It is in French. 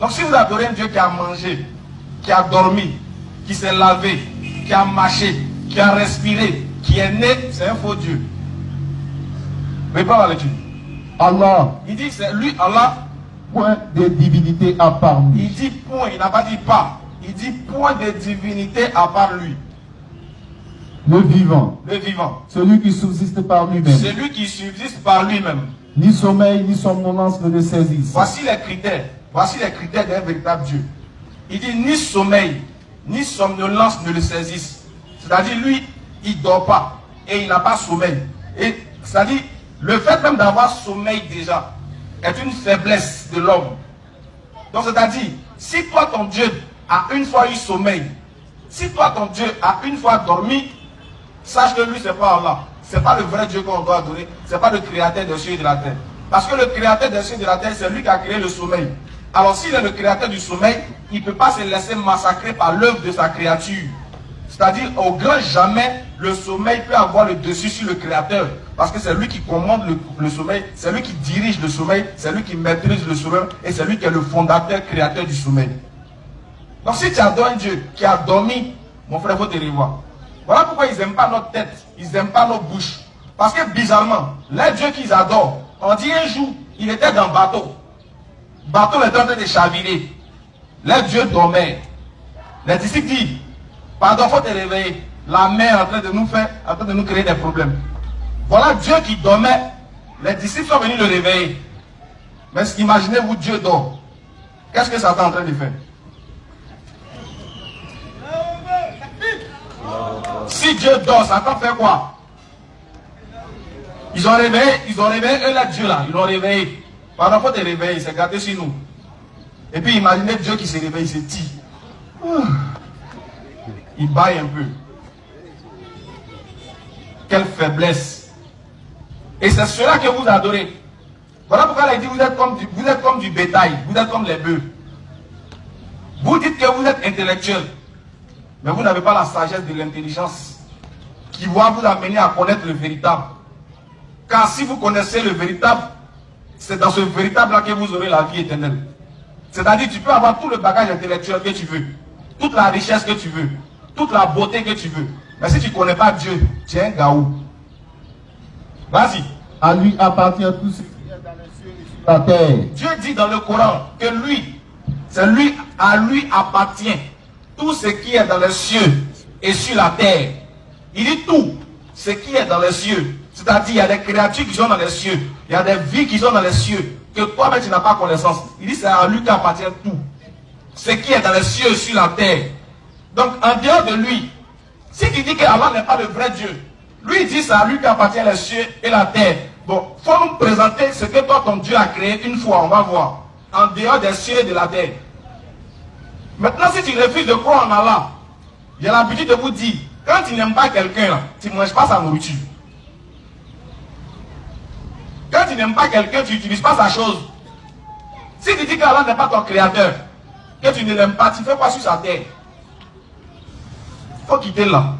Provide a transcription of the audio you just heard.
Donc si vous adorez un Dieu qui a mangé, qui a dormi, qui s'est lavé, qui a marché, qui a respiré, qui est né, c'est un faux Dieu. Mais pas la lecture. Allah, Il dit c'est lui, Allah. point de divinité à part lui. Il dit point, il n'a pas dit pas. Il dit point de divinité à part lui. Le vivant, Le vivant. celui qui subsiste par lui-même. Celui qui subsiste par lui-même. Ni sommeil, ni somnolence ne le saisissent. Voici les critères. Voici les critères d'un véritable Dieu. Il dit ni sommeil, ni somnolence ne le saisissent. C'est-à-dire lui, il ne dort pas et il n'a pas sommeil. Et c'est-à-dire le fait même d'avoir sommeil déjà est une faiblesse de l'homme. Donc c'est-à-dire, si toi ton Dieu a une fois eu sommeil, si toi ton Dieu a une fois dormi, sache que lui c'est pas Allah. C'est pas le vrai Dieu qu'on doit adorer. C'est pas le créateur des cieux et de la terre. Parce que le créateur des cieux et de la terre, c'est lui qui a créé le sommeil. Alors s'il est le créateur du sommeil, il ne peut pas se laisser massacrer par l'œuvre de sa créature. C'est-à-dire, au grand jamais, le sommeil peut avoir le dessus sur le créateur. Parce que c'est lui qui commande le sommeil, c'est lui qui dirige le sommeil, c'est lui qui maîtrise le sommeil, et c'est lui qui est le fondateur, créateur du sommeil. Donc si tu adores un Dieu qui a dormi, mon frère, il faut te revoir. Voilà pourquoi ils n'aiment pas notre tête, ils n'aiment pas nos bouches. Parce que bizarrement, les dieux qu'ils adorent, on dit un jour, il était dans le bateau. Le bateau était en train de chavirer. Les dieux dormaient. Les disciples disent, pardon, il faut te réveiller. La mer est en train de nous faire, en train de nous créer des problèmes. Voilà Dieu qui dormait. Les disciples sont venus le réveiller. Mais imaginez-vous, Dieu dort. Qu'est-ce que Satan est en train de faire? Si Dieu dort, Satan fait quoi? Ils ont réveillé eux là, Dieu là, ils l'ont réveillé. Pardon, il faut te réveiller, c'est gâté sur nous. Et puis imaginez Dieu qui se réveille, il se tire. Il baille un peu. Quelle faiblesse. Et c'est cela que vous adorez. Voilà pourquoi il dit vous êtes comme du bétail, vous êtes comme les bœufs. Vous dites que vous êtes intellectuel, mais vous n'avez pas la sagesse de l'intelligence qui va vous amener à connaître le véritable. Car si vous connaissez le véritable, c'est dans ce véritable-là que vous aurez la vie éternelle. C'est-à-dire tu peux avoir tout le bagage intellectuel que tu veux, toute la richesse que tu veux, toute la beauté que tu veux. Mais si tu ne connais pas Dieu, tu es un gaou. Vas-y. À lui appartient tout ce qui est dans les cieux et sur la terre. Dieu dit dans le Coran que lui, c'est lui, à lui appartient tout ce qui est dans les cieux et sur la terre. Il dit tout ce qui est dans les cieux. C'est-à-dire il y a des créatures qui sont dans les cieux, il y a des vies qui sont dans les cieux, que toi-même tu n'as pas connaissance. Il dit c'est à lui qu'appartient tout. Ce qui est dans les cieux et sur la terre. Donc en dehors de lui, si tu dis que Allah n'est pas le vrai Dieu, lui il dit c'est à lui qu'appartient les cieux et la terre. Bon, il faut nous présenter ce que toi ton Dieu a créé une fois, on va voir. En dehors des cieux et de la terre. Maintenant si tu refuses de croire en Allah, j'ai l'habitude de vous dire, quand tu n'aimes pas quelqu'un, tu ne manges pas sa nourriture. Quand tu n'aimes pas quelqu'un, tu n'utilises pas sa chose. Si tu dis qu'Allah n'est pas ton créateur, que tu ne l'aimes pas, tu fais quoi sur sa terre? Il faut quitter là.